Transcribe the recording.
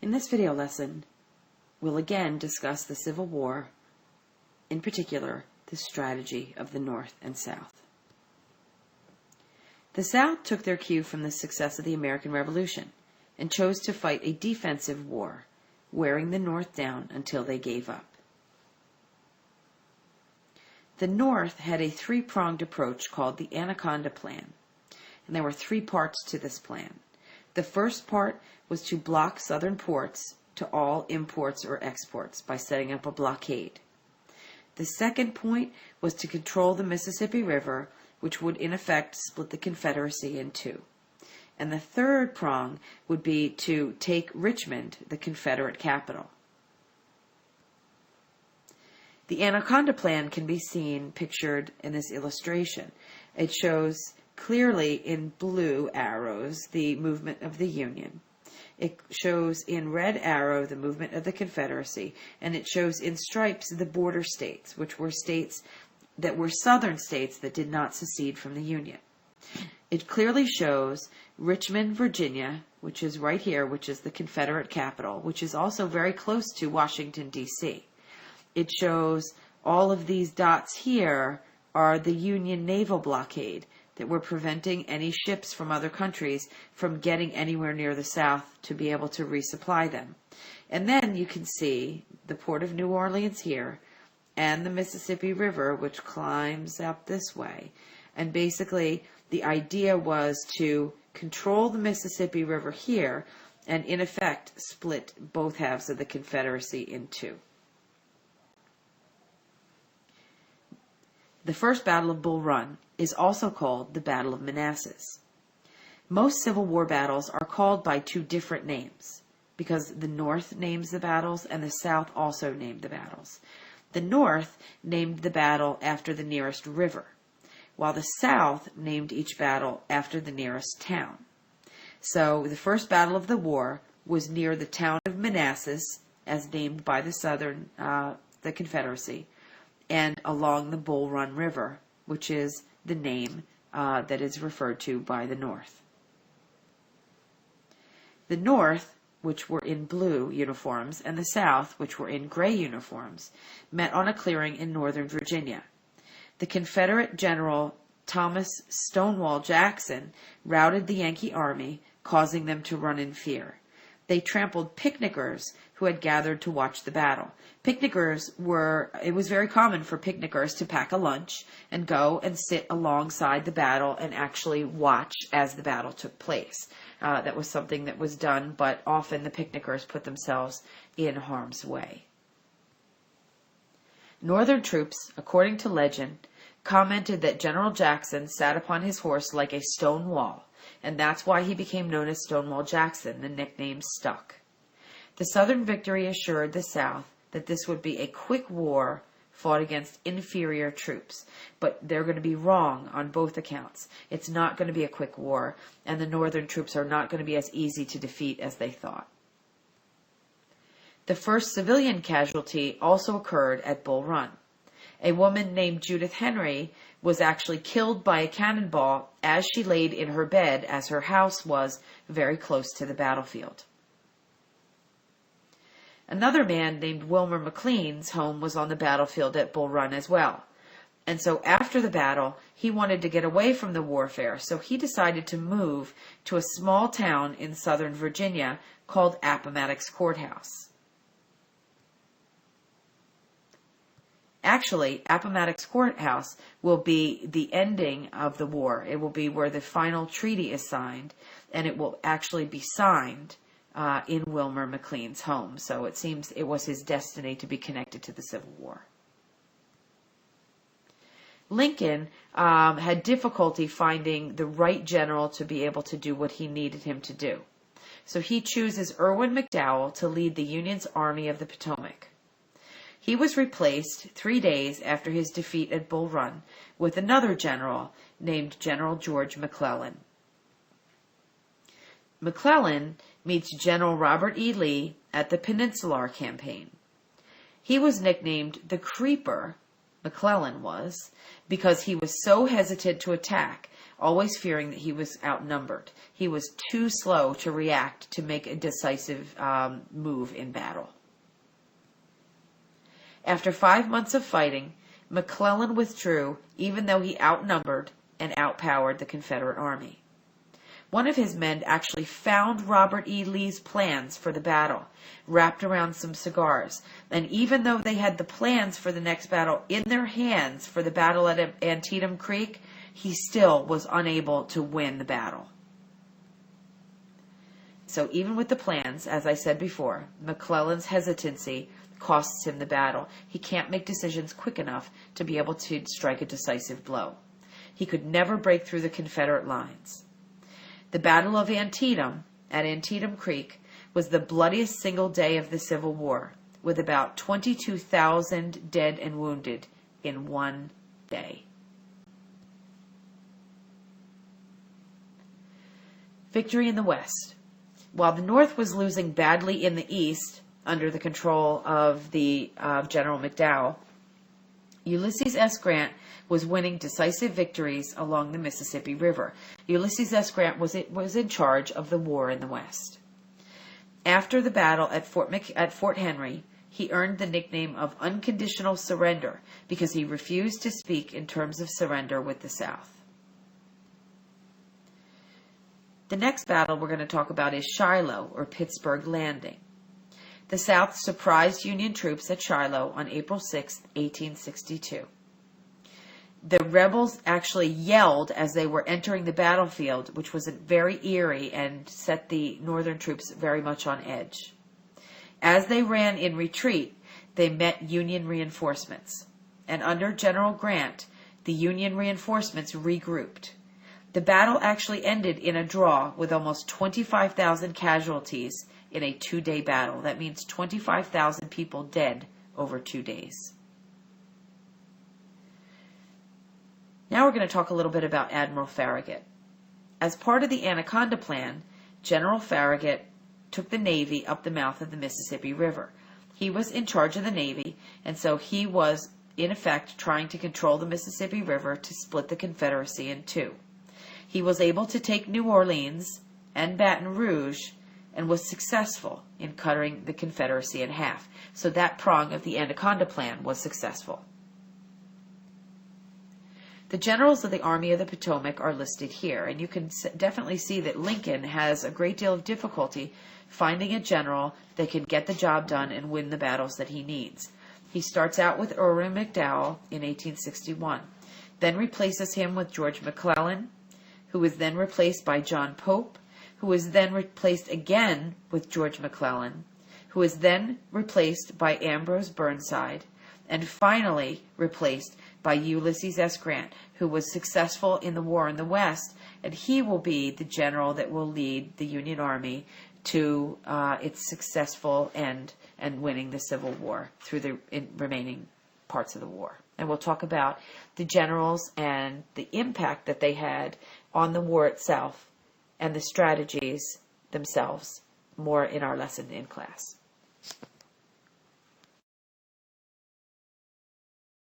In this video lesson, we'll again discuss the Civil War, in particular, the strategy of the North and South. The South took their cue from the success of the American Revolution and chose to fight a defensive war, wearing the North down until they gave up. The North had a three-pronged approach called the Anaconda Plan, and there were three parts to this plan. The first part was to block southern ports to all imports or exports by setting up a blockade. The second point was to control the Mississippi River, which would in effect split the Confederacy in two. And the third prong would be to take Richmond, the Confederate capital. The Anaconda Plan can be seen pictured in this illustration. It shows clearly in blue arrows the movement of the Union. It shows in red arrow the movement of the Confederacy, and it shows in stripes the border states, which were states that were southern states that did not secede from the Union. It clearly shows Richmond, Virginia, which is right here, which is the Confederate capital, which is also very close to Washington, D.C. It shows all of these dots here are the Union naval blockade that were preventing any ships from other countries from getting anywhere near the South to be able to resupply them. And then you can see the port of New Orleans here and the Mississippi River, which climbs up this way. And basically, the idea was to control the Mississippi River here and, in effect, split both halves of the Confederacy in two. The First Battle of Bull Run is also called the Battle of Manassas. Most Civil War battles are called by two different names because the North names the battles and the South also named the battles. The North named the battle after the nearest river, while the South named each battle after the nearest town. So the first battle of the war was near the town of Manassas, as named by the Confederacy, and along the Bull Run River, which is the name that is referred to by the North. The North, which were in blue uniforms, and the South, which were in gray uniforms, met on a clearing in northern Virginia. The Confederate General Thomas Stonewall Jackson routed the Yankee army, causing them to run in fear. They trampled picnickers who had gathered to watch the battle. It was very common for picnickers to pack a lunch and go and sit alongside the battle and actually watch as the battle took place. That was something that was done, but often the picnickers put themselves in harm's way. Northern troops, according to legend, commented that General Jackson sat upon his horse like a stone wall, and that's why he became known as Stonewall Jackson. The nickname stuck. The Southern victory assured the South that this would be a quick war fought against inferior troops, but they're going to be wrong on both accounts. It's not going to be a quick war, and the Northern troops are not going to be as easy to defeat as they thought. The first civilian casualty also occurred at Bull Run. A woman named Judith Henry was actually killed by a cannonball as she laid in her bed, as her house was very close to the battlefield. Another man named Wilmer McLean's home was on the battlefield at Bull Run as well. And so after the battle, he wanted to get away from the warfare, so he decided to move to a small town in southern Virginia called Appomattox Courthouse. Actually, Appomattox Courthouse will be the ending of the war. It will be where the final treaty is signed, and it will actually be signed in Wilmer McLean's home. So it seems it was his destiny to be connected to the Civil War. Lincoln had difficulty finding the right general to be able to do what he needed him to do. So he chooses Irwin McDowell to lead the Union's Army of the Potomac. He was replaced 3 days after his defeat at Bull Run with another general named General George McClellan. McClellan meets General Robert E. Lee at the Peninsular Campaign. He was nicknamed the Creeper, McClellan was, because he was so hesitant to attack, always fearing that he was outnumbered. He was too slow to react to make a decisive move in battle. After 5 months of fighting, McClellan withdrew, even though he outnumbered and outpowered the Confederate army. One of his men actually found Robert E. Lee's plans for the battle, wrapped around some cigars. And even though they had the plans for the next battle in their hands for the battle at Antietam Creek, he still was unable to win the battle. So even with the plans, as I said before, McClellan's hesitancy costs him the battle. He can't make decisions quick enough to be able to strike a decisive blow. He could never break through the Confederate lines. The Battle of Antietam, at Antietam Creek, was the bloodiest single day of the Civil War, with about 22,000 dead and wounded in one day. Victory in the West. While the North was losing badly in the East under the control of the General McDowell, Ulysses S. Grant was winning decisive victories along the Mississippi River. Ulysses S. Grant was in charge of the war in the West. After the battle at Fort Henry, he earned the nickname of Unconditional Surrender because he refused to speak in terms of surrender with the South. The next battle we're going to talk about is Shiloh, or Pittsburg Landing. The South surprised Union troops at Shiloh on April 6, 1862. The rebels actually yelled as they were entering the battlefield, which was very eerie and set the Northern troops very much on edge. As they ran in retreat, they met Union reinforcements, and under General Grant, the Union reinforcements regrouped. The battle actually ended in a draw with almost 25,000 casualties in a 2-day battle. That means 25,000 people dead over 2 days. Now we're going to talk a little bit about Admiral Farragut. As part of the Anaconda Plan, General Farragut took the Navy up the mouth of the Mississippi River. He was in charge of the Navy, and so he was, in effect, trying to control the Mississippi River to split the Confederacy in two. He was able to take New Orleans and Baton Rouge and was successful in cutting the Confederacy in half. So that prong of the Anaconda Plan was successful. The generals of the Army of the Potomac are listed here, and you can definitely see that Lincoln has a great deal of difficulty finding a general that can get the job done and win the battles that he needs. He starts out with Irwin McDowell in 1861, then replaces him with George McClellan, who was then replaced by John Pope, who was then replaced again with George McClellan, who was then replaced by Ambrose Burnside, and finally replaced by Ulysses S. Grant, who was successful in the war in the West, and he will be the general that will lead the Union Army to its successful end and winning the Civil War through the remaining parts of the war. And we'll talk about the generals and the impact that they had on the war itself and the strategies themselves more in our lesson in class.